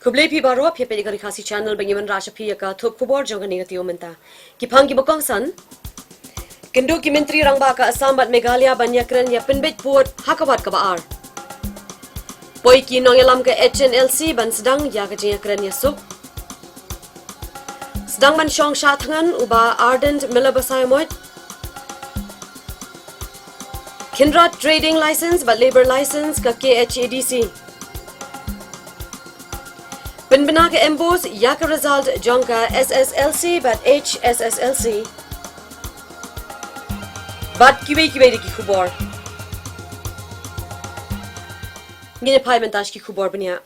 Kublai pi baro pi pedi kari khasi channel bangiman rasha pi ka thuk Khubor jonga ni Taiew menta. Ki phang ki bokong san. Kendu ki menteri rangba ka Assam bat Meghalaya banyakren ya penbet puat hakabat ka baar. Poi ki nong yalam ka HNLC ban sedang ya ka jengakren ya suk. Sedang ban syong shathangan uba ardent milabasay moit. Kindra trading license but labor license ka KHADC. Penbina ke embos ya ka result jongka SSLC but HSSLC. But kiwe di ki Khubor. Ngine pai mentash ki Khubor bania.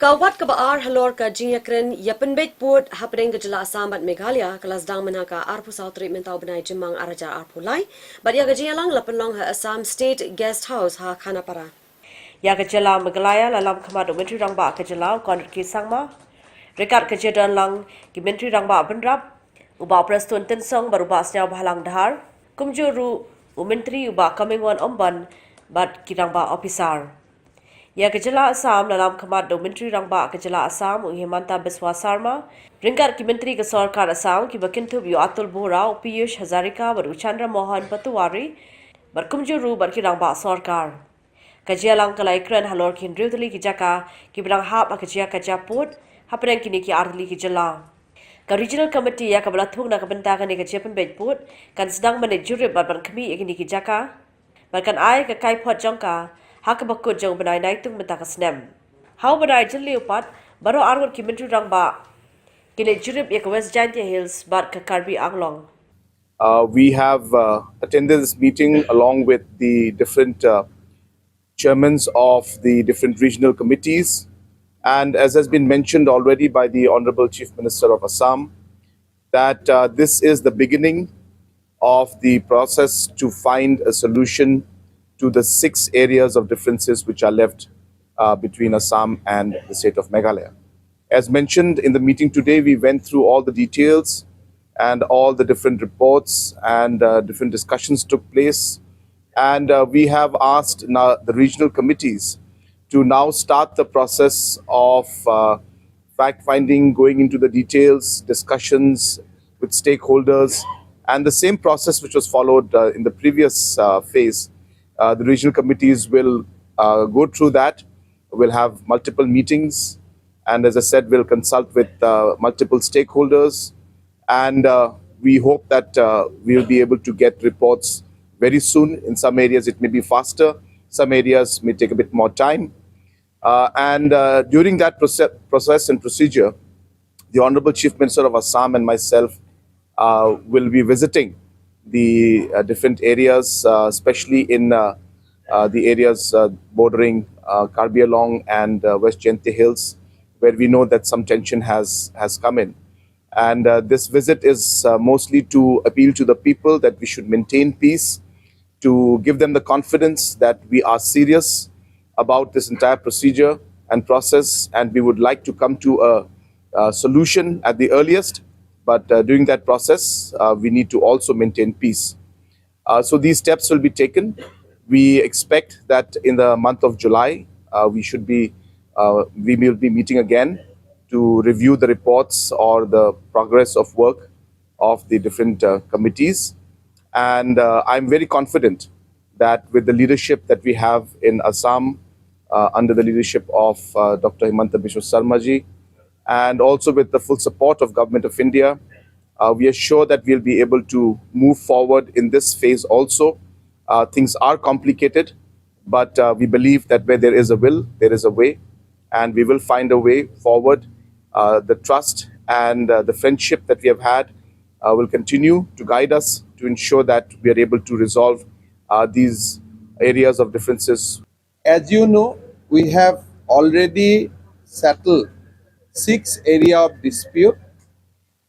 Kawat ka baar halor ka jingyakren yapen bet put hapeng gajla Assam bat Meghalaya kelas dang menaka arpu south treatment tau benai jemang araja arpu lai but ya gajyalang lapenlong ha Assam State Guest House ha Khanapara. Ya gajala Meghalaya lalam khamad menteri rangba gajala kon ki sangma rekat gajadan lang ki menteri rangba benrap uba prestun tensong baru basnya bahalang dahar kumjuru menteri uba coming one omban but ki rangba officer. Ya gajala Assam lalam khamad do menteri rangba gajala Assam Himanta Biswa Sarma ringkat ki menteri ke sarkar Assam ki bakintu bi Atul Bora Piyush Hazarika baru Chandra Mohan Patuwari berkumjuru bar ki rangba sarkar kajialang kalai kren halor kin riudli ki jaka ki bilang hap akajia kajaput hapren kini ki ardli ki jala ka regional committee ya kabla thung na kabenta ni ka jepen bejput kan sedang manajuri ban kami kini ki jaka bahkan ai ka kai phot jongka hak bakut jong benai naitung menta ka snem how benai jeli upat baro arwar ki menteri rangba kini jurip ya ka West Giant Hills bat ka Karbi Anglong. We have attended this meeting along with the different chairmen of the different regional committees, and as has been mentioned already by the Honorable Chief Minister of Assam, that this is the beginning of the process to find a solution to the 6 areas of differences which are left between Assam and the state of Meghalaya. As mentioned in the meeting today, we went through all the details and all the different reports and different discussions took place. And we have asked now the regional committees to now start the process of fact-finding, going into the details, discussions with stakeholders, and the same process which was followed in the previous phase. The regional committees will go through that. We'll have multiple meetings, and as I said, we'll consult with multiple stakeholders, and we hope that we'll be able to get reports very soon. In some areas it may be faster, some areas may take a bit more time. And during that process and procedure, the Honorable Chief Minister of Assam and myself will be visiting the different areas, especially in the areas bordering Karbi Anglong and West Giant Hills, where we know that some tension has come in. And this visit is mostly to appeal to the people that we should maintain peace, to give them the confidence that we are serious about this entire procedure and process, and we would like to come to a solution at the earliest. But during that process, we need to also maintain peace. So these steps will be taken. We expect that in the month of July, we will be meeting again to review the reports or the progress of work of the different committees. And I'm very confident that with the leadership that we have in Assam, under the leadership of Dr. Himanta Biswa Sarma ji, and also with the full support of Government of India, we are sure that we'll be able to move forward in this phase also. Things are complicated, but we believe that where there is a will, there is a way, and we will find a way forward. The trust and the friendship that we have had will continue to guide us to ensure that we are able to resolve these areas of differences. As you know, we have already settled 6 areas of dispute,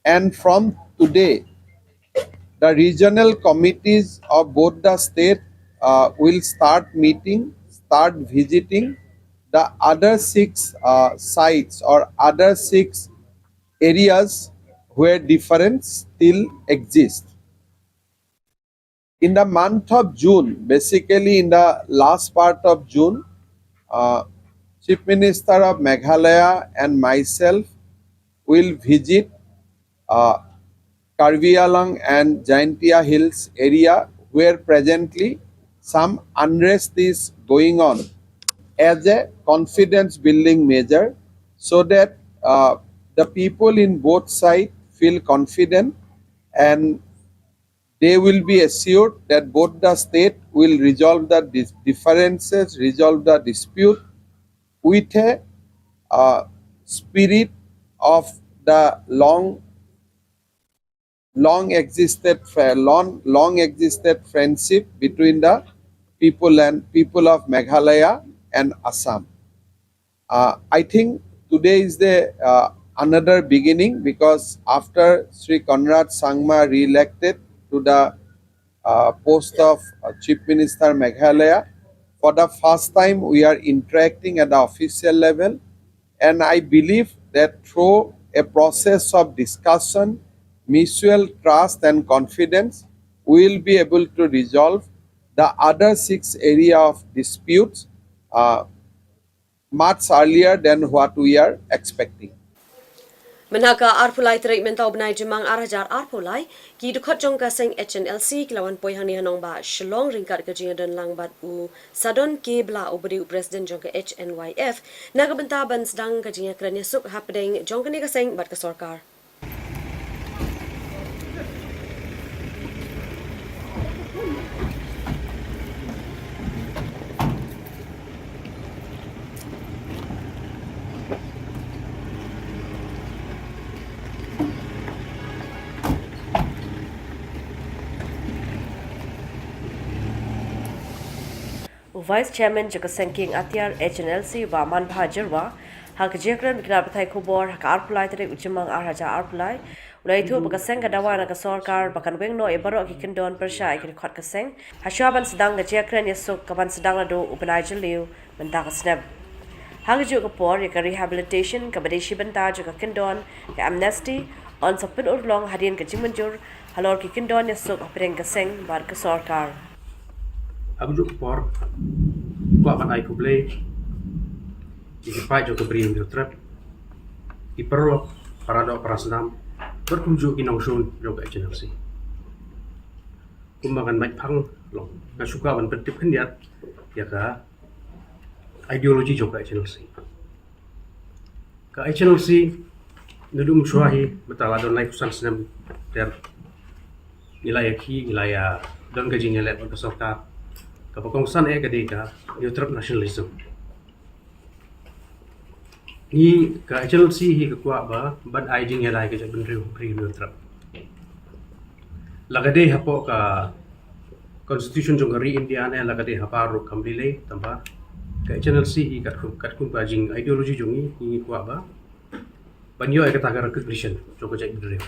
and from today, the regional committees of both the state will start meeting, start visiting the other 6 sites or other 6 areas where difference still exists. In the month of June, basically in the last part of June, Chief Minister of Meghalaya and myself will visit uh, Karbi Alang and Jaintia Hills area where presently some unrest is going on as a confidence building measure so that the people in both sides feel confident and they will be assured that both the state will resolve the differences, resolve the dispute with a spirit of the long existed friendship between the people of Meghalaya and Assam. I think today is the another beginning because after Sri Conrad Sangma re-elected to the post of Chief Minister Meghalaya, for the first time we are interacting at the official level, and I believe that through a process of discussion, mutual trust and confidence, we will be able to resolve the other 6 area of disputes uh, much earlier than what we are expecting. Menaka arpulai terik mentau benai jemang arajar arpulai ki dukot jong kaseng HNLC kilawan poi hani hanong ba shlong ringkat ke jinga dan lang bat u sadon ke bla ubri u presiden jong ke HNYF naga benta ban sedang ke jinga keranya suk hapdeng jong ke ni kaseng bat ke sorkar. Vice Chairman Jaka Sengking Atiar HNLC wa Man Bhajarwa hak jekran bikna batai khubor hak arpulai tere uchimang arhaja arpulai ulai thu bakaseng kadawa na ka sorkar bakan weng no ebaro ki kendon persha ki khot kaseng hasyaban sedang ga jekran yesuk kaban sedang la do upanai jeliu benta ka snap hak ju ka por ya ka rehabilitation ka badeshi benta ju ka kendon ka amnesty on sapin urlong hadin ka jimanjur halor ki kendon yesuk apreng kaseng bar ka sorkar. Aku juga por, kuat pandai ku play, ikipai juga beri untuk trap, iperlo parado parasenam, berkunjung inong sun juga channel si. Kumbangan baik pang long, nggak suka wan bertip kendiat, ya ka ideologi juga channel si. Ka channel si, nudum suahi betala don life san senam ter nilai ki nilai don gaji nilai berkesorka. Kapakongsan kadika neutral nationalism. Ni ka HLC hi ka kwa ba ban aiding helai ka jabun pri neutral. Lagade hapo ka constitution jong ri India ne lagade haparu kamlile tamba ka HLC hi kat kum ka jing ideology jong ni kwa ba banyo ay katagar recognition jong ka jabun ri.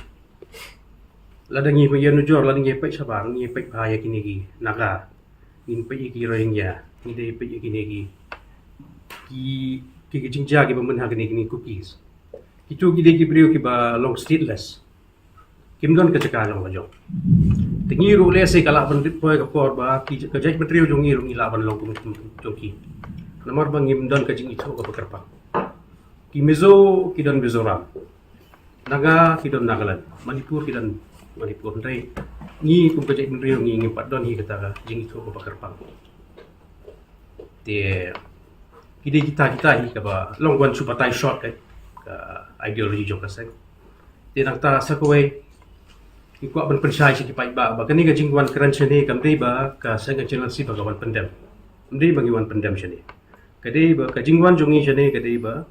Ladangi pa yanu jor ladangi pa sabar ni pa bahaya kini gi naga in pe iki rohingya ni dei pe iki negi ki jinja ki bamun ha kini cookies kitu ki dei ki brio ki ba long stateless kim don ka chaka long bajo tingi ru le se kala ban dit poy ka por ba ki ka jai patrio jong ngi la ban long kum ki namar bang ngim don ka jing itu ka pakarpa ki mezo ki don mizoram naga ki don nagaland manipur ki don manipur dai ni kum kajai bendrio ngi pat don hi kata jing itu ko bakar pang te kide kita hi ka ba long wan supatai shot ka ideology jok kasek te nang ta sakwe ki kwa ban pensai si pai ba kani ka jing wan kran chene kam dei ba ka sang channel si bagawan pendem dei bagi wan pendem chene kade ba ka jing wan jongi chene kade ba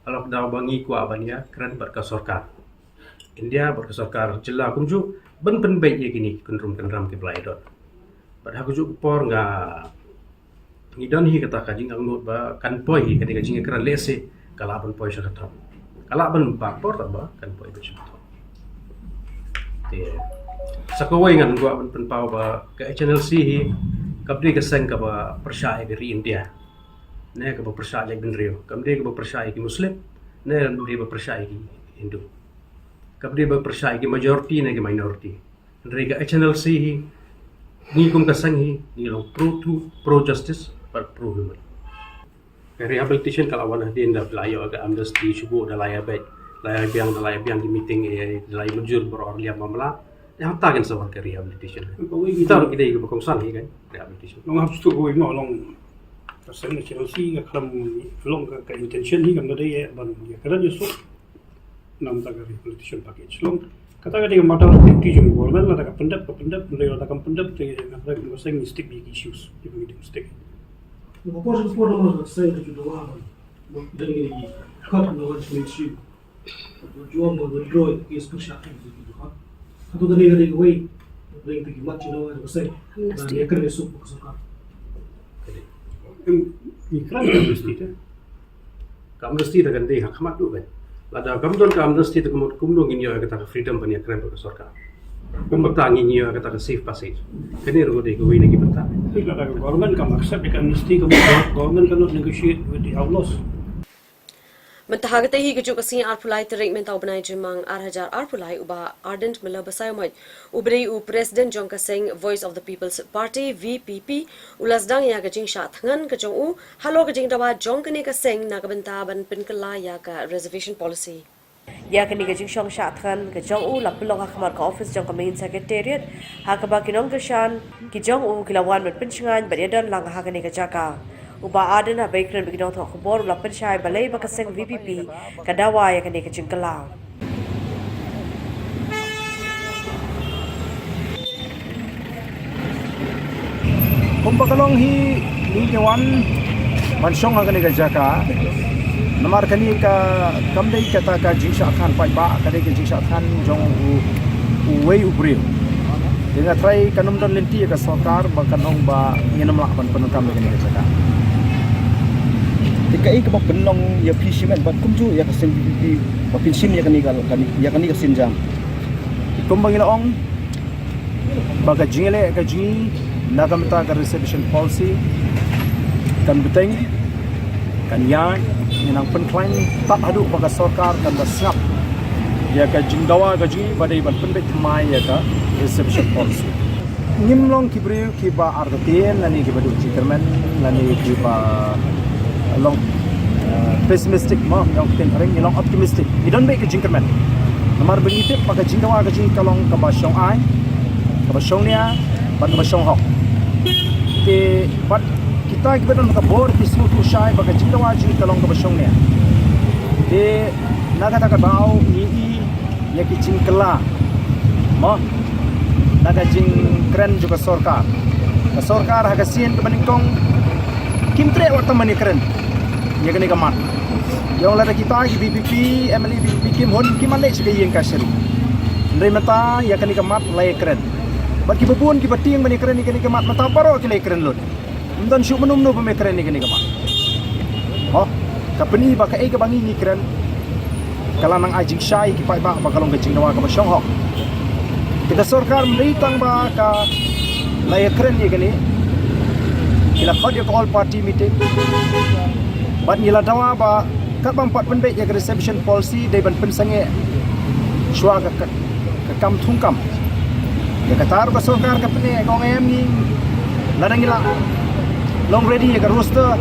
alok daw bangi kwa bania kran bar ka sarkar India berkesorkar jela kunju ben baik ye kini kendrum kendram ke belai dot. Pada aku juk por nga ngidan hi kata kajing angut ba kan poi hi ketika jing kera lese kala ban poi sya kata. Kala ban ba por ta ba kan poi be sya kata. Te sakawai ngan gua ban pen pau ba ke channel C hi kapdi ke seng ka ba persya ke ri India. Ne ka ba persya jak ben rio. Kamde ka ba persya ki muslim ne dia ba persya ki Hindu. Kapdi berpercaya ke majoriti na ke minority. Mereka HNLC ni kum kasang hi ni long pro justice but pro human. rehabilitation kalau wana din da layo aga amnesty subu da laya bet laya biang di meeting laya mujur beror liam mamla ya hatta kan sama ke rehabilitation kita kita ikut kongsan kan rehabilitation long harus tu kau ini long pasal ni Chelsea kalau long ke intention ni kan ada ya ban ya kerana justru nam tak rehabilitation package long kata dia mata aktiviti jom government lah tak pendap mulai lah tak pendap tu ada masing mistake big issues juga itu mistake. Попозже спорно saying that you don't want then you cut no one to issue jual mau draw is push up gitu kan atau dari way bring to much you know I was saying dan dia kena masuk ke sokar Iklan amnesty tu. amnesty da kan deh hakmat tu kan lada kamdon ka amnesty tu kumdong ini ya kata freedom bani kran ke sarkar kumbatang ini ya kata safe passage kene ro deh ko ini kita Bila ada government kan accept ikan amnesty government kan negotiate with the outlaws. Mentahagate hi kejuk kasi arpulai terik mentau benai jemang arhajar arpulai uba ardent mela basayomot ubri u president Jong Kaseng Voice of the People's Party VPP ulasdang ya kajing sha thangan kajong u halo kajing dawa Jong kene Kaseng na kabenta ban pinkala ya ka reservation policy Ya kini ke jingshong syatkan ke jong u lapulong hakmar ka office jong ka main secretariat hakaba kinong keshan ki jong u kilawan met pensingan bariadan lang hakani ke jaka uba aden ha baikren bikinong tho khubor la pensyai balai bakaseng VPP kadawa ya kini ke jingkala Kumbakalong hi kewan mansong agani ka jaka namar kani ka kamdei kata ka jingsha khan pai ba kade ke jingsha khan jong u wei ubril dengan try kanum don lenti ka sokar ba kanong ba nginam lak ban penukam kani ka jaka tikai ka benong ya pisimen ba kumju ya kasen di ba pinsim ya kani ka sinjang kumbang ilaong ba ka jingele ka ji nagamta ka reception policy kan beteng kan ya yang penklaim tak haduk bagi sarkar dan siap ya ka jingdawa gaji badai ban pendek mai ya ka reception policy nimlong kibriu kiba ardatin lani kiba du chairman lani kiba long pessimistic ma yang tin ring long optimistic you don't make a jinkerman namar bengitip bagi jingdawa gaji kalong ka ba syong ai ka ba syong nia ban ka ba syong hok ke bat kita kibadan ka bor pisu tu syai bagi jingdawa gaji kalong ka ba syong nia de naga taka bau ni ya kicing kela mo naga jing keren juga sarkar haga sien kemaningkong kimtre waktu mani keren ya kene kamat yang lada kita di BPP MLE BPP kim hon kimane sebagai yang kasiri ndai mata ya kene kamat lay keren bagi bebun ki bating mani keren ni kene kamat mata paro ki lay keren lod ndan syuk menum no peme keren ni kene kamat oh kapeni baka ka bangi ni keren kalanang ajing syai ki pai ba bakalong gajing nawa ka masyong hok kita sarkar menditang ba ka lay keren ni kene ila khod ya all party meeting ban ila dawa ba kat bampat penbek ya reception policy dai ban pensange shwa ka kam thungkam ya katar ba sarkar ka pene gong em ni ladang ila long ready ya roster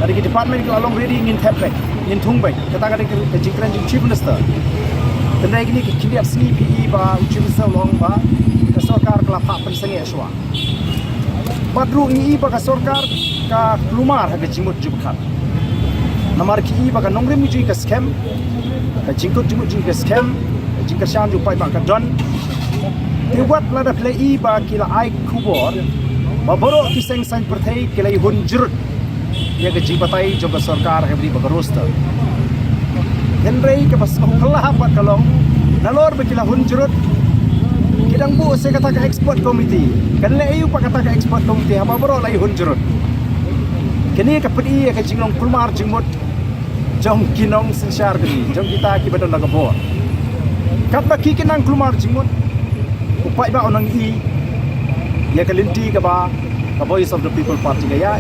dari department ka long ready ngin thep ngin thungbai kata ka ke jikran jing chief minister tenai gini ki kindiap sni PE ba chief minister long ba ka sarkar ka pha pensange shwa badru ni ba ka sarkar ka lumar ha ke jimut jubkhat namar ki ba ka nongre mi ka scam ka jingkut jimut jing ka scam jingka shan ju pai ba ka don ti wat la da play ba kila ai khubor ba boro ki seng san perthai kila hun jurut ya ke jibatai jo ka sarkar ha bri ba roster henrei ke pas kalah ba kalong nalor ba kila hun jurut kidang bu se kata ka expert committee kan le ayu pa kata ka expert committee ha ba boro lai hun jurut kini ka pedi ka jinglong kulmar jingmut jong kinong sensar gini jong kita ki badon laga bo kat ba ki kinang kulmar jingmut upai ba onang i ya kalinti ka ba ka Voice of the People Party ga ya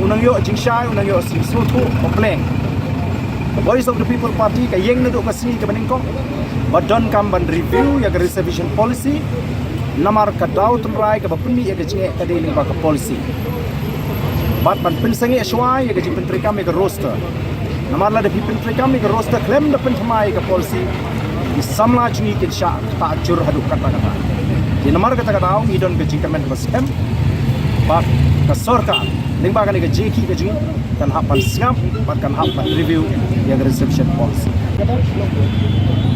unang yo jingshai unang yo sutu komplain Voice of the People Party ka yeng na do ka sini ka baningkong badon kam ban review ya ka reservation policy namar ka daw tumrai ka ba puni ya ka jinge ka dealing ba ka policy bat pan pensengi aswai ya gaji penteri kami ke roster namarla de penteri kami ke roster klaim de pentamai ke polisi di samla jungi ke sya tak jur hadu kata-kata di namar kata-kata ngi don gaji kemen basem bat ke sorka lingba kan ke jeki ke jungi kan hapan siap bat kan hapan review yang reception policy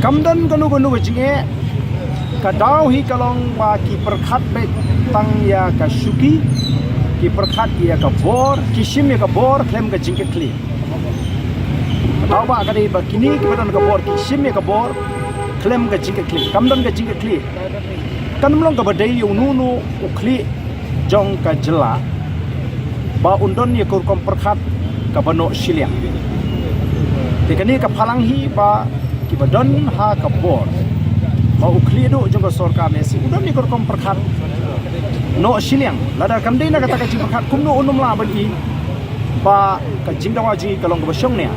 kamdan ganu-ganu gaji kadau hi kalong ba ki perkhat be tang ya ka syuki ki perkhat ya ka bor ki shim ya ka bor klem ka jingket kli kadau ba ka dei ba kini ki badan ka bor ki shim ya ka bor klem ka jingket kli kamdan ka jingket kli kan mlong ka badai yu nunu u kli jong ka jela ba undon ya kur kom perkhat ka bano shilia tekani ka phalang hi ba ki badan ha ka bor mau ukli do juga sorka mesi udah ni korkom perkhat no siliang lada kamdei na kata kajing perkhat kumno unum la bagi ba kajing dawa ji kalong ba syong ne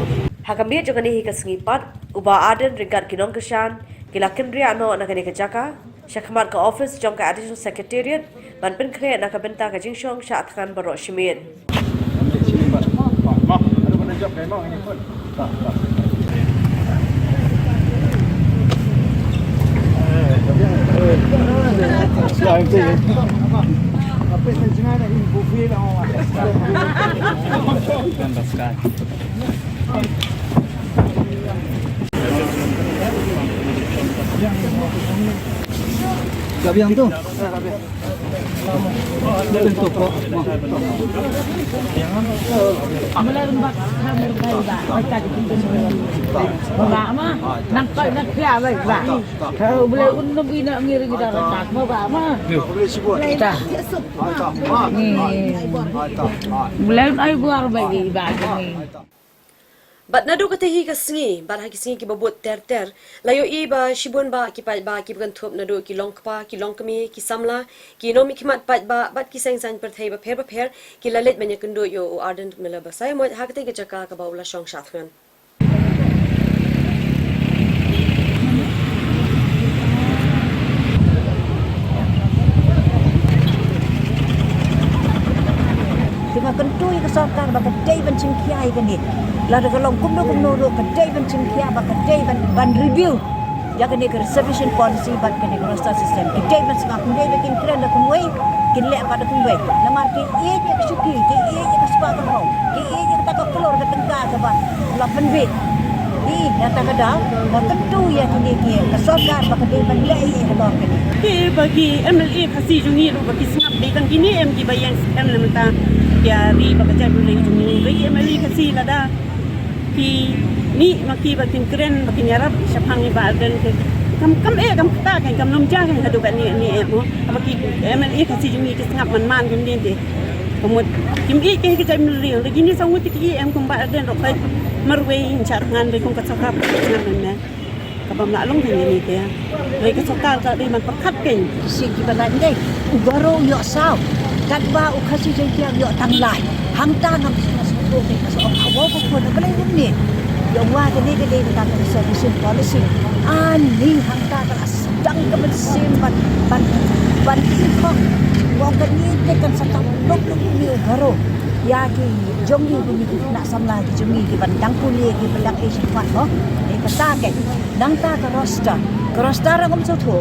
Hakamir juga ni hika sengipat uba aden ringkat kinong kesan kilakin ria no nak ni kejaka syakmar ke office jong ke additional secretariat ban pen kre nak benta kajing syong sya atkan barok shimit mau ada mana job kai mau ini pun Selain itu, apa yang jangan ada ibu feel orang. Gambar sekali. Gabi yang tu. Dari toko. Mulai lembak kami baik bah, kita dipimpin bah mah, nampak nak kaya baik bah. Kalau boleh untung ini ngiri kita retak, bah mah. Kita. Mulai ay buar baik bah ni. Bat nado katahi ka singi, bat haki singi ki babut ter layo i ba shibun ba ki pat ba ki bukan thup nado ki longkpa ki longkami ki samla ki nomi ki mat pat ba bat ki sang per thai ba pher ki lalet menya kendo yo ardent mela ba saya mo hakte ke jaka ka ba ula shong shathan Dengan kentui ke sorkar baka day ban cingkiai kan ni. Lada kalong kumno ro ka day ban cingkia baka day ban review. Ya kan ni ke reservation policy bat kan ni roster system. Ki day ban sengak day bikin keren dak kumwei. Kin lek pada kumwei. Namar ki ye je ke syuki, ki ye je ke sepa kan ro. Ki ye je tak keluar ke tengah ke ba. La penbit. Ni nyata kadang mo tentu ya kini ki ke sorkar baka day ban lei halor kan ni. Ki bagi MLA kasi jungi ro bagi sengap day kan kini em ki bayang em lemta ya ri bakaja dulu jungi bagi MLA kasi lada ki ni maki bakin keren bakin yarap syapang ni badan ke kam kata kan kam nom ja kan hadu ban ni mo bagi MLA kasi jungi ki sengap man kan din de kemud kim i ke jam ri lagi ni sangut ki em kum badan ro kai marwe incar ngan be kum kasakap ngan men kabam la long kan ni ke re ka sokal ka di man perkhat ken si ki balan dei ugaro yo sao kat ba ukasi jengkiang yo tanglai hangta nam sesuatu ke so awo ko ko na balai ni yo wa ke ni ta ka reservation policy ani hangta ka sedang ke mesin ban ikong wong kan ni te kan satang lok ni ugaro ya ki jongi ni nak samla ki jongi ki bandang puli ki bandang Asian Fat ho e kata ke dang ta ka roster ra kom so tho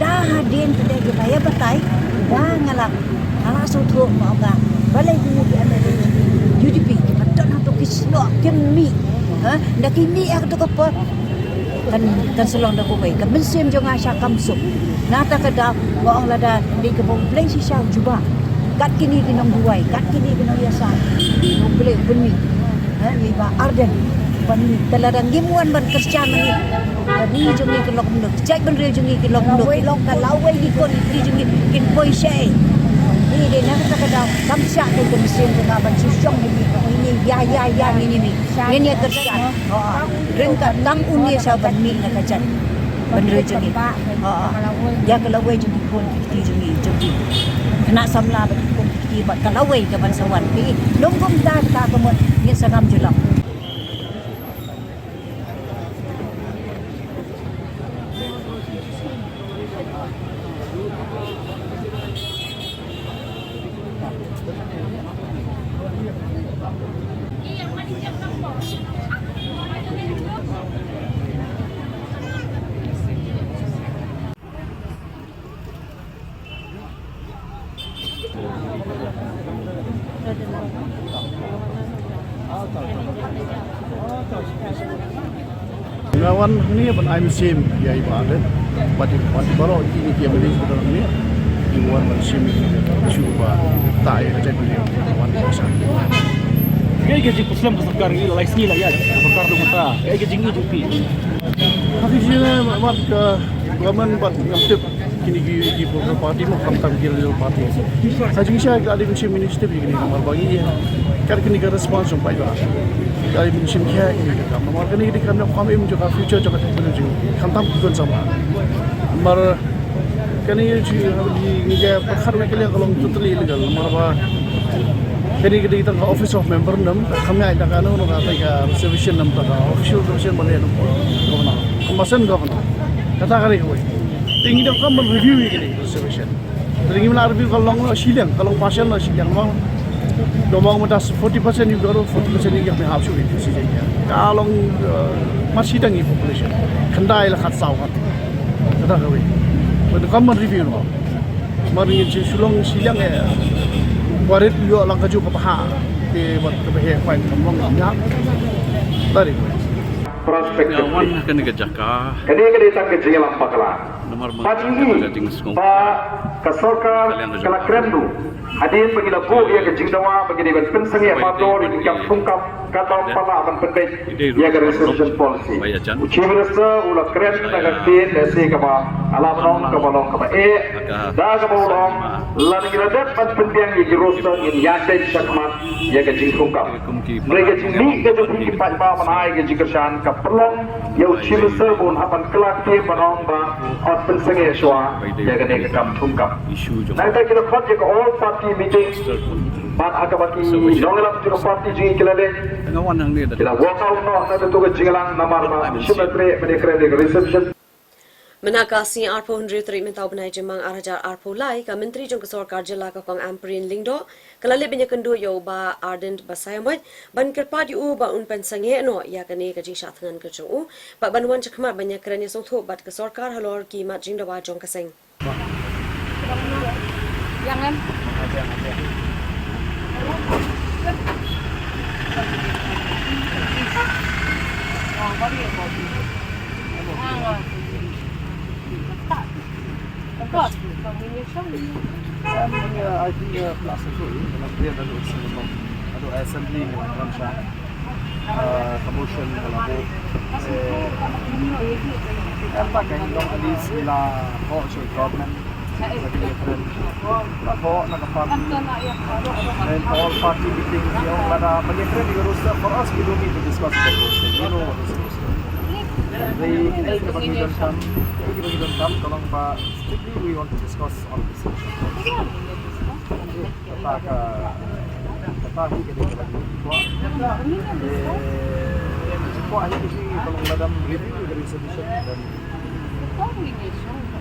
dah hadin ke ki baya batai dah ngalak ala so tho ma ga balai ni ki ana UDP ki padan to ki slo kemi ha dak ini ak to ko kan selong dak ko ka mensim jong asya kamsuk nata ka da wa lada di ke bong play si syau juba kat kini kinong buai kat kini kinong yasa no boleh beni ha ni ba arden ban teladang gimuan ban kerja mani ni jongi ke lok menduk cek ban real jongi ke lok menduk long ka lawai di kon di jongi kin poi syai ni de nak ka da kam syak ke mesin ke ban susong ni ya ni ni kerja reng ka dang uni sa ban mi na ka jan ban real jongi ya ke lawai jongi kon di jongi kena samla ba ko ki ba kalaway ka ban sawan pi longkom ta ko mo ni sagam julam ngawan ni ban I'm same ya ibadat but baru ini dia beli betul ni ingwan ban same cuba tai aja ni wan pasal Kaya gaji Islam ke Sarkar ni like sini lah ya. Sarkar tu mata. Kaya gaji ni jupi. tapi sini mat ke government bat yang tip kini di beberapa parti mau kam gila parti saya juga ada di minister begini nomor bagi dia kan kini ke respons sampai dah dari minister kaya ini kam nomor kini di kami kami juga future juga teknologi kan tam ikut sama nomor kini di dia perkhar kali kalau totally illegal nomor apa kini kita office of member nam kami ada kan orang kata ke reservation nam tak official reservation boleh governor kemasan governor kata kali kau tinggi dah kan review ini reservation tinggi mana review kalau silang kalau pasien lah silang mau domang muda 40% juga 40% yang berhak sulit sih jadi kalau masih tinggi population kendai lah kat sawat kata kau betul kan review no mari je sulung silang ya warit yo lang kaju ka paha ke wat ke behe fine kamong nya tari prospek Ngawan kena gejaka. kadi tak kejelang pakala Nomor pagi pa kasorka kala krendu hadin bagi lagu ia ke jingdawa bagi di pensang ya pador di kam tungkap kata pala akan pendek ia ke reservation policy uci minister ula kren daga tin desi ka ba alam nong ka balong ka ba da ka bolong lan gradat pat pendiang di roster in yate sakmat ia ke jing tungkap mereka jing ke jing pat ba manai ke jingkersan ka perlong ia uci minister pun akan kelak ke banong ba at pensang ya shwa ia ke ne kam tungkap nanti kita khot je all party meeting bat agabaki dongalam juga party jing kelale Ngawan hang ni dah. kita walk out no na tu ke jingalang namar ma shumatre menekre de reception Menakasi Arpo Hundri Tri Mentau Benai Jemang Arajar Arpo Lai ka Menteri Jong Kesorkar Jela ka Kong Amprin Lingdo kalale benya kendu yo ba Ardent Basayamot ban kerpa di u ba un pensange no ya kane ka jing shatngan ka chu ba banwan chakma banya krani song tho bat kesorkar halor ki ma jing dawa jong kaseng Yang em. Oh, body body. Tempat combination. I think plus itu dalam dia ada urusan ada assembly dengan bangsa commotion kalau apa kan dong alis ila kok so government lagi different kok nak party and all party meeting yang ada banyak di roster for us we don't need to discuss the roster you know what is roster they don't come tolong Pak strictly we want to discuss on this kata kita lagi kuat ini sih tolong madam review dari submission dan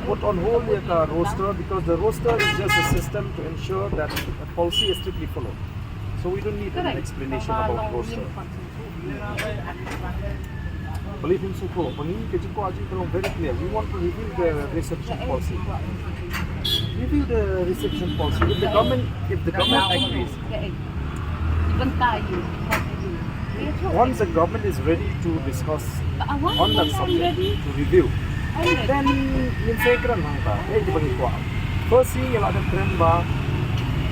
put on hold the roster because the roster is just a system to ensure that the policy is strictly followed. So we don't need an explanation about roster. Believe him so cool. When you get very clear, we want to review the reception policy. Review the reception policy. If the government agrees, once the government is ready to discuss on that subject, to review, then you say keren hangta. Dibagi kuat. First thing yang ada trend bah,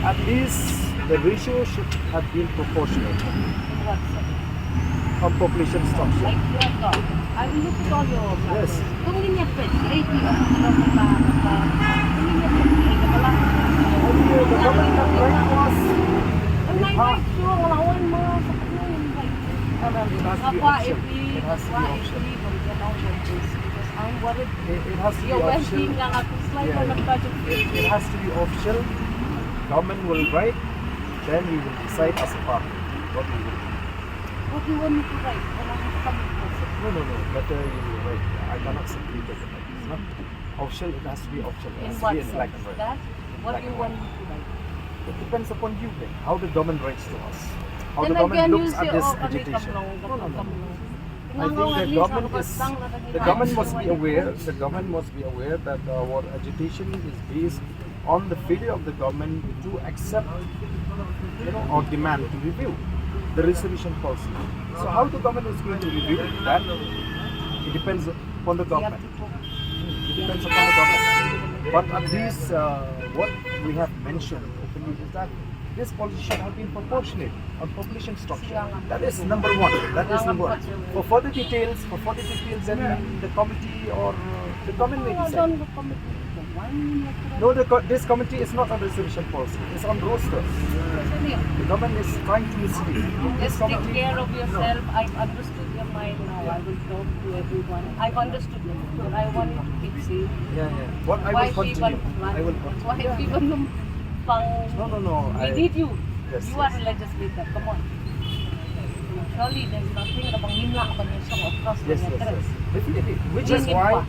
at least the ratio should have been proportional of population structure. I will look at all your. Yes. Kung linya pet, The government right was it has to be optional. I'm worried. It has to be Your optional. well-being lang ako slide on the budget. It has to be official. Government will write, then we will decide as a party what we will do. What do you want me to write? When I have to come No. Better you will write. I cannot simply take it like this. No? Official, it has to be official. It in has to what be in black sense? and white. That? What Black do you and want white. me to write? It depends upon you then. How the government writes to us. How Then the government again, looks you at say, this oh, kami agitation. kamlong. I think the government must be aware. The government must be aware that our agitation is based on the failure of the government to accept, or demand to review the resolution policy. So how the government is going to review that? It depends upon the government. It depends upon the government. But at least what we have mentioned openly is that this policy should have been proportionate on population structure. That is number one. That is number one. For further details, then the committee or the government may decide. No, this committee is not on reservation policy. It's on roster. The government is trying to mislead. Just take care of yourself. I've understood your mind now. I will talk to everyone. I've understood you, but I want you to keep safe. Yeah. What I will continue. I will continue. Why people No. We need you. Yes, You are a legislator. Come on. Surely there's nothing about himla about yourself across the Yes. Definitely. Which is why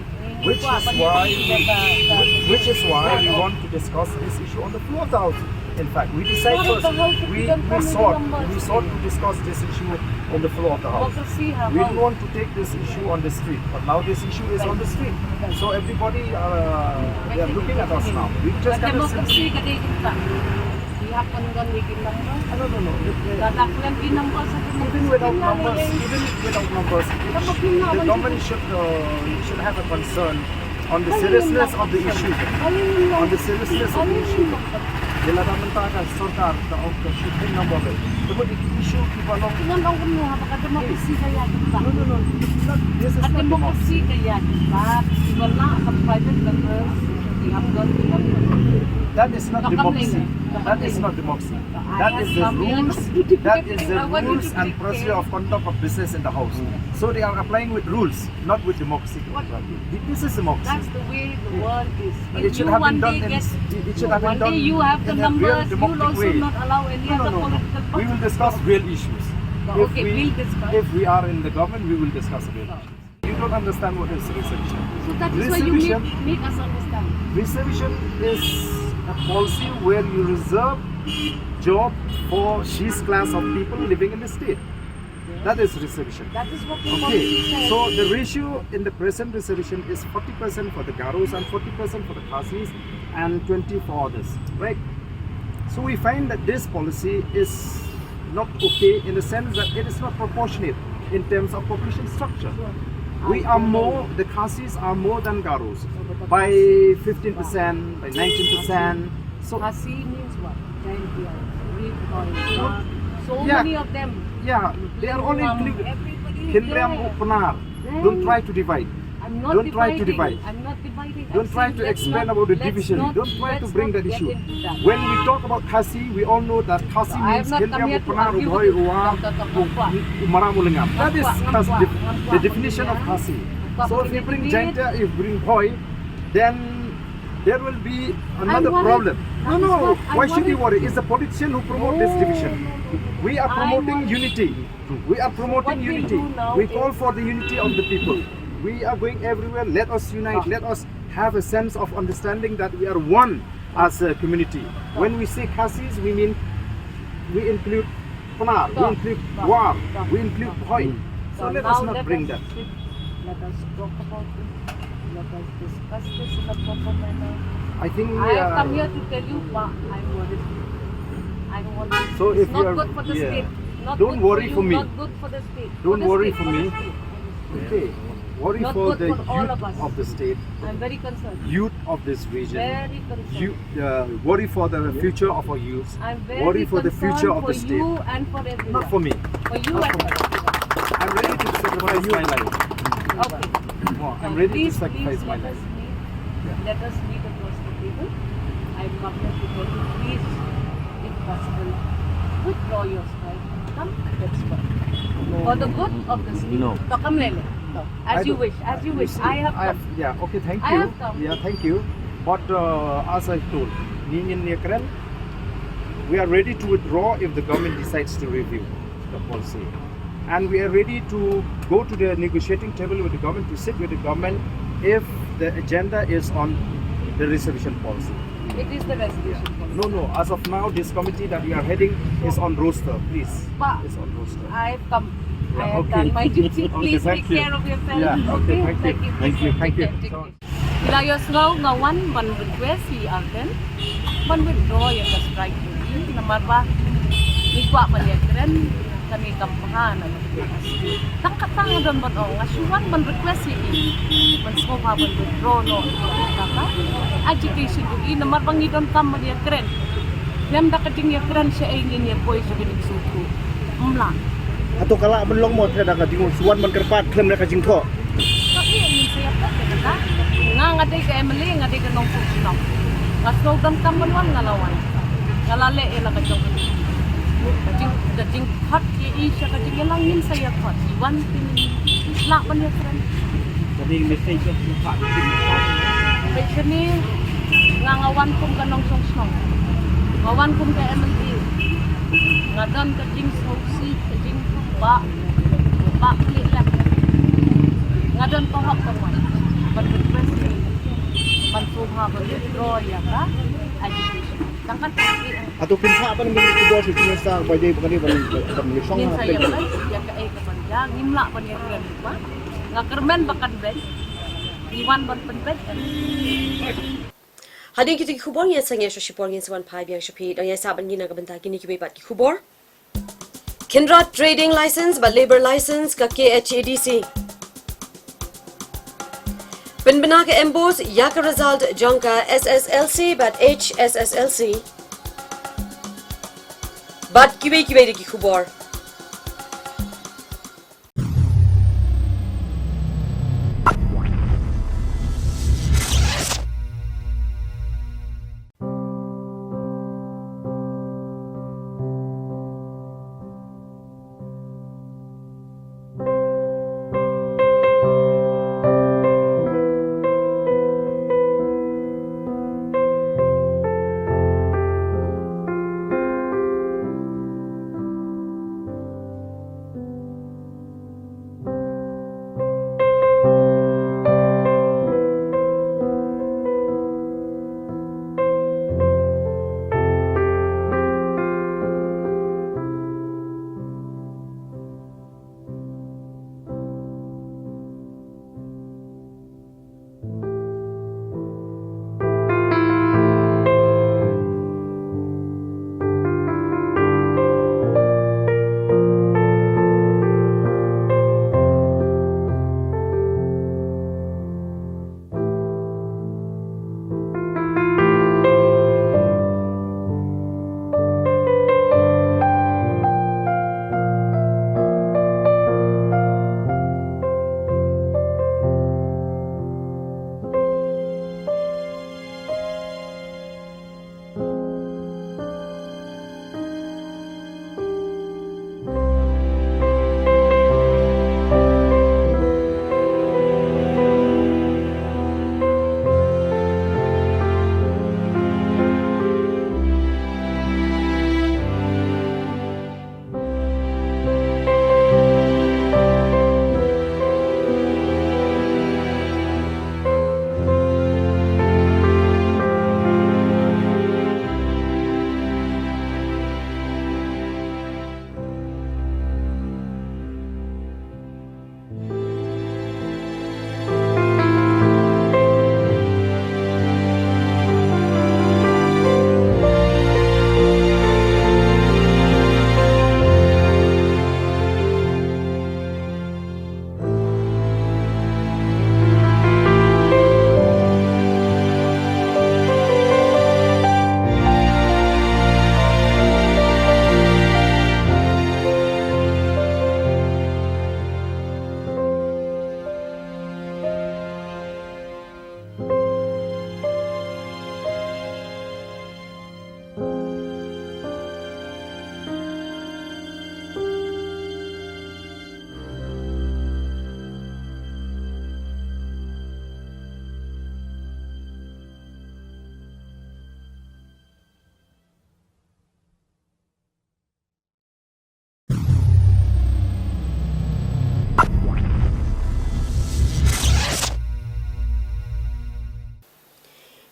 we want to discuss this issue on the floor of the House. In fact, we decided first, we sought to discuss this issue on the floor of the House. We didn't want to take this issue on the street, but now this issue is on the street. So everybody, they are looking at us now. We just kind of democracy ka din kita. Ihapon gan wikin lang no. No. Dadaklan ginamba sa Even without numbers, the government should have a concern on the seriousness of the issue. On the seriousness of the issue. Bila dah mentahkan सरकार the shooting number of it. The issue keep along. Nang mo ha democracy kaya kita. No. This is not Democracy kaya kita. Wala sa private members. That is not democracy. That is not democracy. That is the rules. That is the rules and procedure of conduct of business in the House. So they are applying with rules, not with democracy. This is democracy. That's the way the world is. It should have been done in. It should have been done One day you have the in a real numbers. You will democratic also way. not allow any other political We will discuss real issues. Okay, we'll discuss. If we are in the government, we will discuss real issues. You don't understand what is reservation. So that is why you make us understand. Reservation is a policy where you reserve job for this class of people living in the state. That is reservation. That is what the policy says. So the ratio in the present reservation is 40% for the Garos and 40% for the Khasis and 20 for others, right? So we find that this policy is not okay in the sense that it is not proportionate in terms of population structure. We are more, the Khasis are more than Garos by 15%, by 19%. So Khasi means what? So Yeah. many of them. yeah, they are all included. Everybody is Kinriam there. Upanar. Don't try to divide. I'm not Don't dividing. try to divide. I'm not dividing. Don't try to explain about the division. Don't try to bring that issue. When we talk about Khasi, we all know that Khasi I means have not come here Kinriam to Upanar, argue Udhoy, with you. Uwar, Umaramulingam. That is the definition of Khasi. So if you bring Jaintia, if you bring Hoy, then there will be another worried. problem. That is No. what I'm Why should you worried. worry? It's the politician who promote this division. We are I'm promoting worried. unity. We are promoting what we unity. do now We is- call for the unity of the people. We are going everywhere. Let us unite. Let us have a sense of understanding that we are one as a community. When we say Khasis, we mean we include Panar, we include War, we include Hoy. So let us not bring that. Let us talk about it. Let us discuss this in a proper manner. I think I have come here to tell you, Pa, I'm worried. I don't want this. So It's if not you are- good for the yeah. state. Not Don't good worry for for you, me. Not good for the state. Don't For the worry state, for the me. state. Okay. Worry Not for good the for all of us. youth of the state, I'm very concerned. youth of this region. Very concerned. Worry for the future of our youth. I'm very Worry for the concerned future of for the state. you and for everyone. Not for me. For you and for everyone. I'm ready to sacrifice my life. Okay. I'm ready to Please, sacrifice my let life. us meet. Let us meet across the table. I've come here to tell you, please, if possible, withdraw your strike. Come, let's work. For the good of the state. No. So come, Lele. So, I as you don't- wish, as you wish. I have come. Yeah, okay, thank I you. have come. Yeah, thank you. But as I told, Ningin Nekren, we are ready to withdraw if the government decides to review the policy. And we are ready to go to the negotiating table with the government, to sit with the government if the agenda is on the reservation policy. It is the resolution. policy. No, as of now, this committee that we are heading is on roster, please. Pa, It's on roster. I have come. Yeah, I have okay. done my duty. Okay, Please thank take you. care of yourself. Yeah, okay, thank you. Thank you. Thank you. Take care. Wilayah Snow ngawan ban request si Arden ban withdraw yang strike ni namar ba ni kwa man ya keren kani kampahan na nakatang don ban o ngasuan ban request i ban sofa ban withdraw no kaka education i namar bangi don kam dia keren lem da kading ya keren siya ingin ya boy sa binig suku mla atau kala belong mo kada ka dingon suwan man kerpat klem na ka jingtho so ingin saya pa kada nga ngade ka Emily ngade ka nong sino ngasno dan kam ban wan ngalawan ngalale ila ka jong kajing hot i siya kajing langin saya hot iwan tin lak ban ya keren jadi message of pak Picture ni ngawan kum kanong song ngawan kum ka Emily ngadon kajing sausi kajing ba kli lah ngadon pohok kawan berrequest ban suha withdraw ya ka education tangkan atau pinsa apa nang kedua si pinsa pwede pa kani ban song Nin saya pala ya ka ay kapanja ngimla pa niya kren ba nga kermen bakan ben iwan ban penpet Hadin kita ki khubor yang sangya so shipor yang sewan pai biang shapi dan yang saban gina ka benta kini ki bebat ki khubor Kindra trading license but labor license ka KHADC Penbena ka embos ya ka result jangka SSLC but HSSLC but kiwe de ki khubor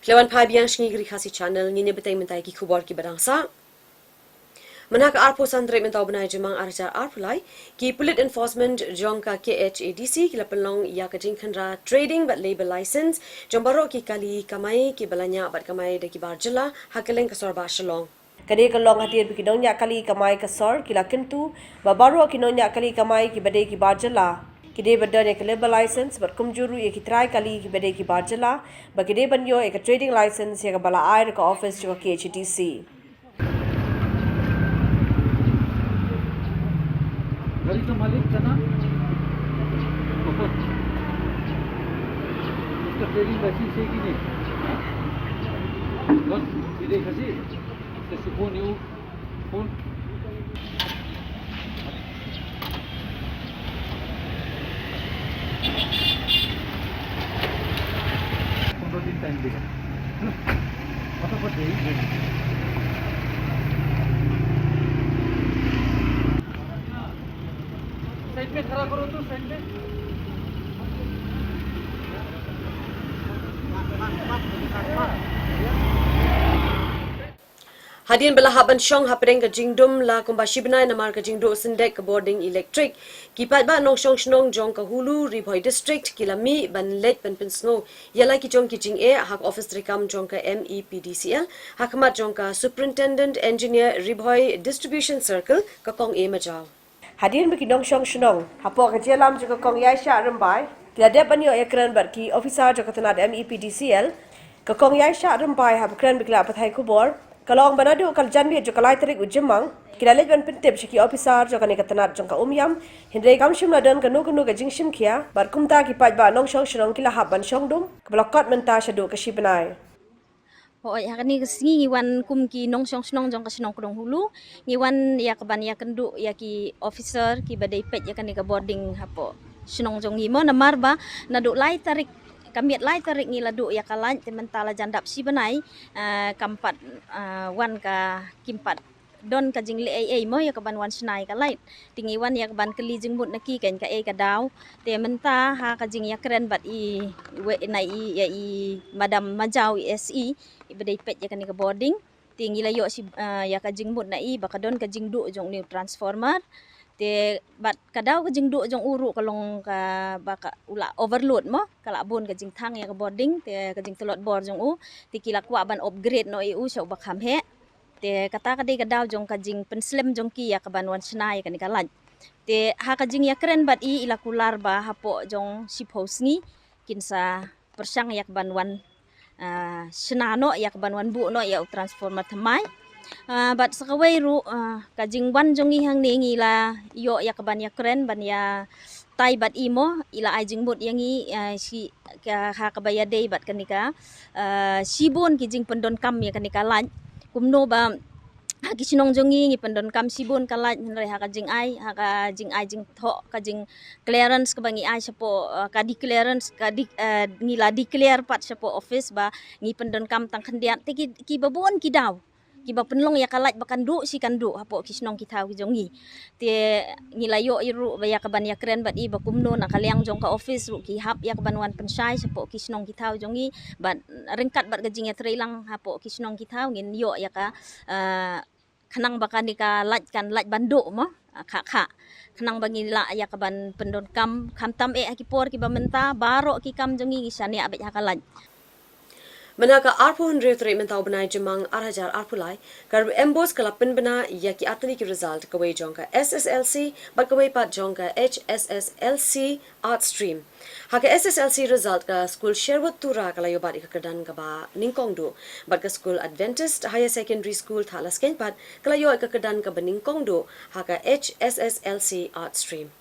Lawan pai biang shingi gri khasi channel ngine betai mentai ki khubor ki barangsa Manaka arpo sandre mentau benai jemang arjar arpulai ki pulit enforcement jongka KHADC ki lapelong ya ka jingkhanra trading but labor license jombaro ki kali kamai ki balanya bat kamai de ki barjala hakeleng ka sorba shalong Kade kalong hadir bikinonya kali kamai kasor kila kentu babaru kinonya kali kamai ki bade ki barjala kide badane ke labor license bat kumjuru ye ki try kali ki bade ki barjala ba kide banyo ek trading license ye ka bala air ka office jo ki HTC गाड़ी का मालिक का नाम उसका trading licence है कि नहीं बस सीधे खसी जैसे फोन यू फोन दिन टाइम देगा फटाफट साइड में खड़ा करो तो साइड में Hadian belahaban syong hapreng ke jingdum la kumbashi benai namar ke jingdo sendek ke boarding electric. Kipat ba nong syong shnong jong ke hulu ribhoi district kilami ban let ban pensno. Yala ki jong ki jing e hak office rekam jong ke MEPDCL hakmat jong ke superintendent engineer ribhoi distribution circle ke kong e majau. Hadirin bikidong syong shnong hapo ka jelam juga kong yaisha rembai kila de banyo ekran barki officer jo katanad MEPDCL ka kong yaisha rembai habkran bikla pathai Khubor kalong banadu kal janbi jo kalai tarik ujemang kila lej ban pentep shiki officer jo kani katanat jong ka umyam hindre kam shim ladan ka nu ka jingshim khia bar kumta ki paj ba nong syong shnong kila haban syong dum ka blokot menta shadu ka shibanai Hoi hakani ngi wan kum ki nong syong snong jong ka snong krong hulu ngi wan ya kaban ya kendu ya ki officer ki badai pet ya kani ka boarding hapo snong jong ngi mo namar ba nadu lai tarik kamiat lai tarik ngi ladu ya kalan tementala jandap si banai kampat wan ka kimpat don ka jing le ai mo ya kaban wan snai ka lai tingi wan ya kaban keli jing mut naki kan ka e ka daw te menta ha ka jing ya kren bat i we nai i ya i madam majau SE ibadai pet ya kan ka boarding tingi layo si ya ka jing mut nai ba ka don ka jing du jong new transformer te bat kadaw ka jing du jong uru kalong ka baka ula overload mo kala bon ka jing thang ya ka boarding te ka jing telot bor jong u ti kila kwa ban upgrade no eu so ba kham he te kata ka de kadaw jong ka jing penslim jong ki ya ka ban wan snai ka ni ka lan te ha ka jing ya kren bat i ila kular ba hapo jong si posngi kinsa persang yak ban wan senano yak ban wan bu no ya transformer thamai bat sakawai ru kajing wan jongi hang ni ngila yo yak ban ya kren ban ya tai bat imo ila ajing mut yangi si ha ka baya day bat kanika sibon kijing pendon kam ya kanika lan kumno ba haki sinong jongi ngi pendon kam sibon kalat nre haka jing ai jing tho ka jing clearance ka bangi ai sapo ka di clearance ka di ngila declare pat sapo office ba ngi pendon kam tang khendiat te ki babon ki daw ki ba penlong ya kalat bakan du si kan du hapo ki sinong ki thaw ki jongi te ngila yo iru ba ya ka ban ya kren bat i ba kumno na kaliang jong ka office ru ki hap ya ka ban wan pensai sapo ki sinong ki thaw jongi bat ringkat bat ka jing ya trailang hapo ki sinong ki thaw ngin yo ya ka kanang baka ni ka lat bandu mo kha kanang bangi la ya ka ban pendon kam tam e akipor ki bamenta baro ki kam jongi isani abet hakalan Manaka arpo hundre tre mentau benai jemang arhajar arpulai kar embos kalapin bena ya ki atli ki result kawai jongka SSLC bat kawai pat jongka HSSLC art stream haka SSLC result ka school Sherwood Tura kalayo bat ikakadan ka ba ningkongdo bat ka school Adventist Higher Secondary School Thalas Kenpat kalayo ikakadan ka ba ningkongdo haka HSSLC art stream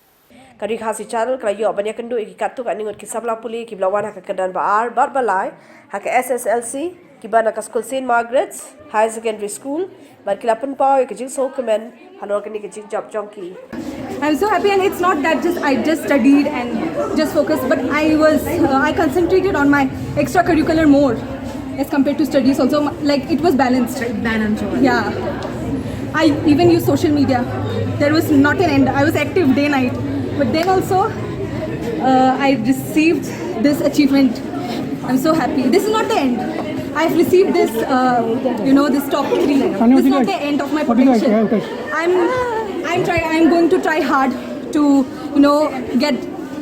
Kari khasi channel kalayo banya kendu ikikatu ka ningot ki sabla puli ki blawan haka kedan ba bar balai haka SSLC ki bana ka school St Margaret's Higher Secondary School bar kilapan pau ki jing so comment halor kani ki jing job jonki I'm so happy, and it's not that I just studied and just focused, but I concentrated on my extracurricular more as compared to studies. Also, like it was balanced. Yeah, I even used social media. There was not an end. I was active day night, but then also I received this achievement. I'm so happy. This is not the end. I've received this, this top 3. This is not the end of my potential. I'm going to try hard to, get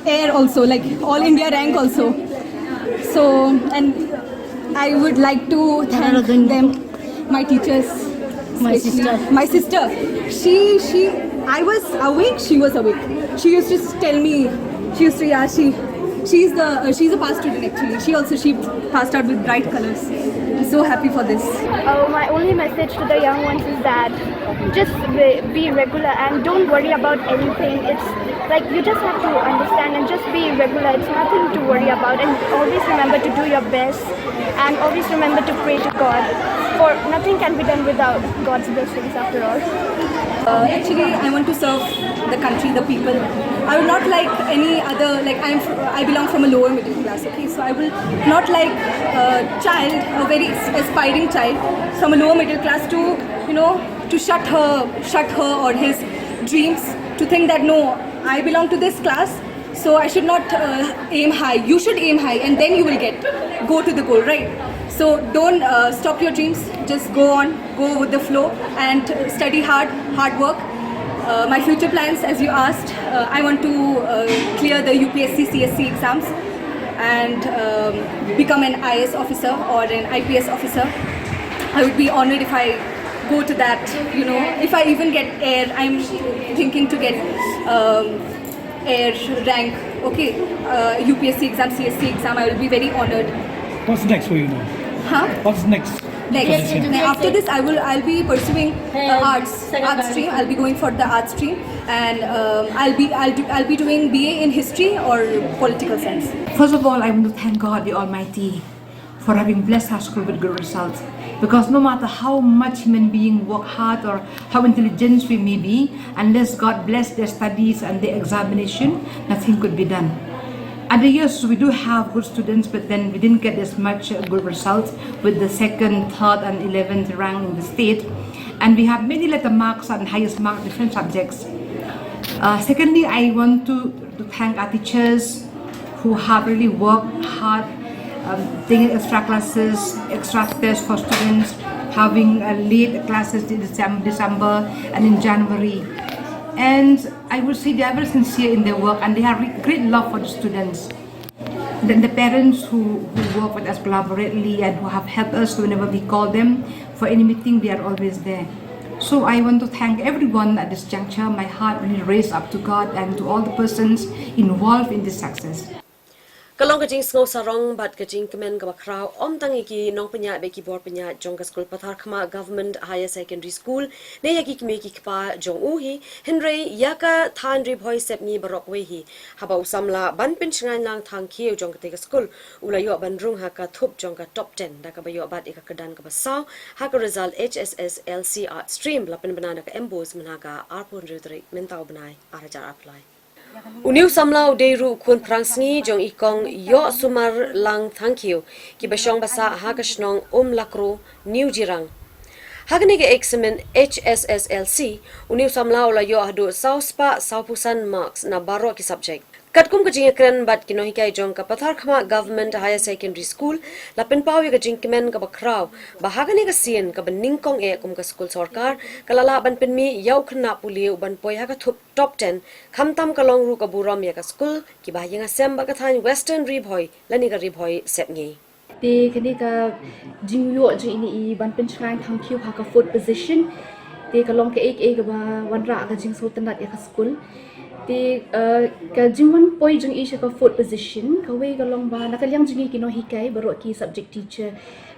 air also, like all India rank also. So, and I would like to thank them, my teachers, My sister. I was awake, she was awake. She used to tell me, she's a past student actually. She passed out with bright colors. I'm so happy for this. My only message to the young ones is that just be regular and don't worry about anything. It's like you just have to understand and just be regular. It's nothing to worry about, and always remember to do your best and always remember to pray to God, for nothing can be done without God's blessings after all. Actually, I want to serve the country, the people. I would not like any other, like I belong from a lower middle class, okay? So I will not like a very aspiring child from a lower middle class to, to shut her or his dreams, to think that no, I belong to this class, so I should not aim high. You should aim high and then you will go to the goal, right? So don't stop your dreams, just go with the flow and study hard work. My future plans, as you asked, I want to clear the UPSC CSC exams and become an IAS officer or an IPS officer. I would be honored if I go to that, if I even get air. I'm thinking to get air rank, okay, UPSC exam, CSC exam. I will be very honored. What's next for you now? Huh? What's next? After this, I'll be pursuing art stream. I'll be going for the art stream, and I'll be doing BA in history or political science. First of all, I want to thank God the Almighty for having blessed our school with good results. Because no matter how much human beings work hard or how intelligent we may be, unless God bless their studies and their examination, nothing could be done. Other years we do have good students, but then we didn't get as much good results with the 2nd, 3rd and 11th rank in the state. And we have many letter marks and highest mark different subjects. Secondly, I want to thank our teachers who have really worked hard, taking extra classes, extra tests for students, having late classes in December and in January. And I would say they are very sincere in their work and they have great love for the students. Then the parents who work with us collaboratively and who have helped us whenever we call them for any meeting, they are always there. So I want to thank everyone at this juncture. My heart really raised up to God and to all the persons involved in this success. Kalong kajing snow sarong bat kajing kemen ka bakraw om tangi ki nong penya be ki bor penya jong ka school pathar khama government higher secondary school ne yaki kme ki kpa jong u hi henry yaka than ri bhoi sep ni barok we hi haba usamla ban pin chngai lang thang khiu jong ka te ka school ulayo ban rung ha ka thup jong ka top 10 da ka bayo bat ek ka dan ka basaw ha ka result HSS LC art stream lapen banana ka embos managa arpon ridri mentau banai arajar apply Uniu samlau deiru kun prangsni jong ikong yo sumar lang thank you ki basong basa hagashnong lakro new jirang hagni ke examen HSSLC uniu samlau la yo hadu sauspa saupusan marks na baro ki subject katkum ka jingkren bat ki nohikai jong ka pathar khama government higher secondary school lapen pawi ka jingkemen ka bakraw bahagani ka sien ka baningkong e kum ka school sarkar kalala ban penmi yau khna puliu ban poi ha ka thup top 10 khamtam kalong ru ka buram ya ka school ki bahyenga sem ba ka than western ribhoi lani ka ribhoi sepngi te kani ka jingyo ji ini ban pen chang thang khiu ha ka fourth position te kalong ka ek ba wanra ka jing so tanat ya ka school te ka jingwan poi jing isha ka fourth position ka we ka long ba nakalyang jingi kino hikai baro ki subject teacher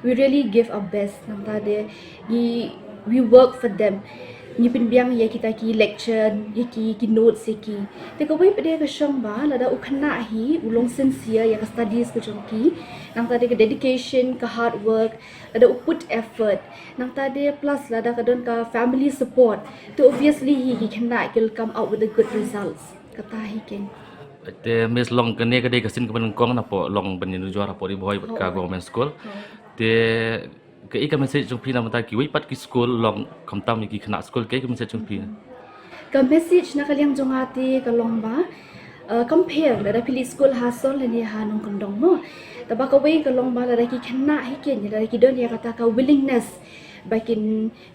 we really give our best namta de we work for them ni pin biang ya kita ki lecture ki notes ki te ka we pede ka shong ba lada ukhna hi ulong sincere ya ka studies ko jong ki namta de ka dedication ka hard work lada put effort namta de plus lada ka don ka family support to obviously he cannot come out with the good results kata hi ken te mes long kene ka de ka sin ka ban kong na po long ban ni juara po ri boy ka government school te ke ika message jong pina mata ki wi pat ki school long khamtam ki khana school ke message jong pina ka message na kalyang jong ati ka long ba compare da pili school ha sol ni ha nong kondong mo taba ka we ka long ba da ki khana hi ken da ki don ya kata ka willingness bakin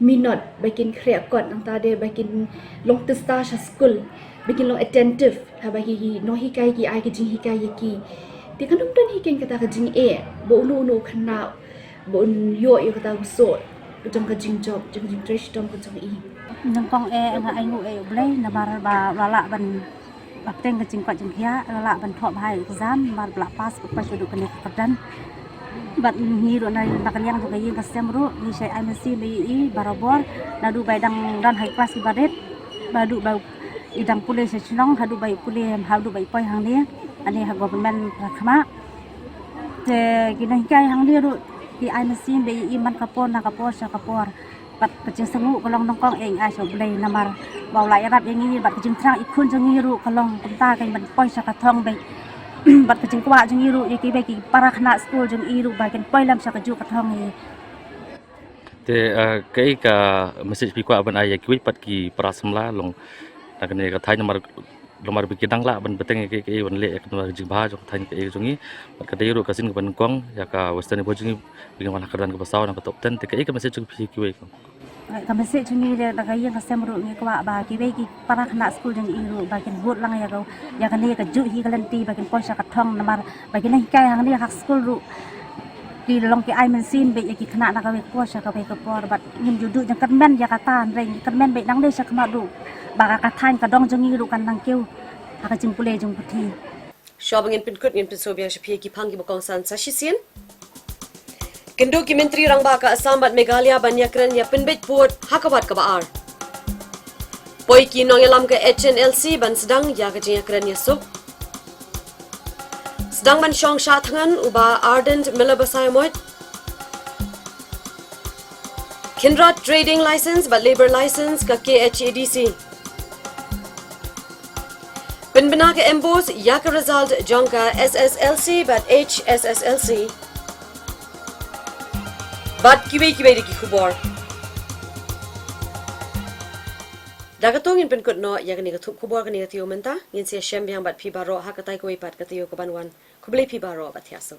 minot bakin create kot nang ta de bakin long to start school bakin long attentive ha bagi no hi kai ki ai ki jing hi kai ki ti kan dum don hi ken kata ka jing e bo nu khana bon yo kata so jong ka jing job jong jing trash dom ka jong i nang kong nga ai ngu blai na bar ba la ban bak teng ka jing kwa jing khia la ban thop hai exam bar bla pass pa chu du kan ka dan bat ni ro na kan yang ka yin ka sem ro ni sai ai mesti bi i barabor na du bai dang dan hai pas ibadet ba du ba idang pule se chnong hadu bai pule hadu bai poi hang ni ani ha government rakhma te kinai kai hang ni ro ki ai mesti bi i man kapor na kapor sa kapor bat kecing sengu kalong nongkong ai so blai namar bau lai rap yang ni bat kecing trang ikun jeng ni ru kalong kumta kai ban poi sa ka thong bai bat kecing kwa jeng ni ru ki bai ki para khna school jeng i ru bai kan poi lam sa ka ju ka thong ni te kai ka message pi kwa ban ai ki pat ki prasamla long nak ne ka thai nomor bikidang la ban beteng ke ban le ek nomor jing ba jong thai ke jongi ka dei ru ka sin ban kong ya ka western bojing bingan wan hakaran ka basaw na ka top 10 te kai ka message pi ki wei ko ka message ni de da ka yang ka sem ru ni kwa ba ki bai ki para khna school jeng i ru ba kan bot lang ya ka ne ka ju hi galanti ba kan poi sa ka thong nomor ba ki nai kai hang ni hak school ru ki long ki ai men sin be ki khna na ka be ko sa ka be ka por bat nim ju du jang kan men ya ka tan reng kan men be nang de sa khma du ba ka than ka dong jeng i ru kan nang keu ha jing pule jing puthi Shobangin pinkut ngin pinsobia shapie ki phangi bokong san sashisien Kendo ki menteri rangba ka Assam bat Meghalaya banyakran ya pinbet port hakawat ka baar Poi ki nongelam ka HNLC ban sedang ya ka jingakran ya suk Sedang ban shong sha thangan uba ardent milabasaymoit Kindra trading license but labor license ka KHADC Pinbina ke embos ya ka result jongka SSLC but HSSLC Bat kiwe di ki khubor Dagatong in penkut no ya kani ka thup khubor kani ka tiyo menta ngin sia shem biang bat phi baro ha ka tai ko pat ka tiyo ka banwan kublei phi baro bat yaso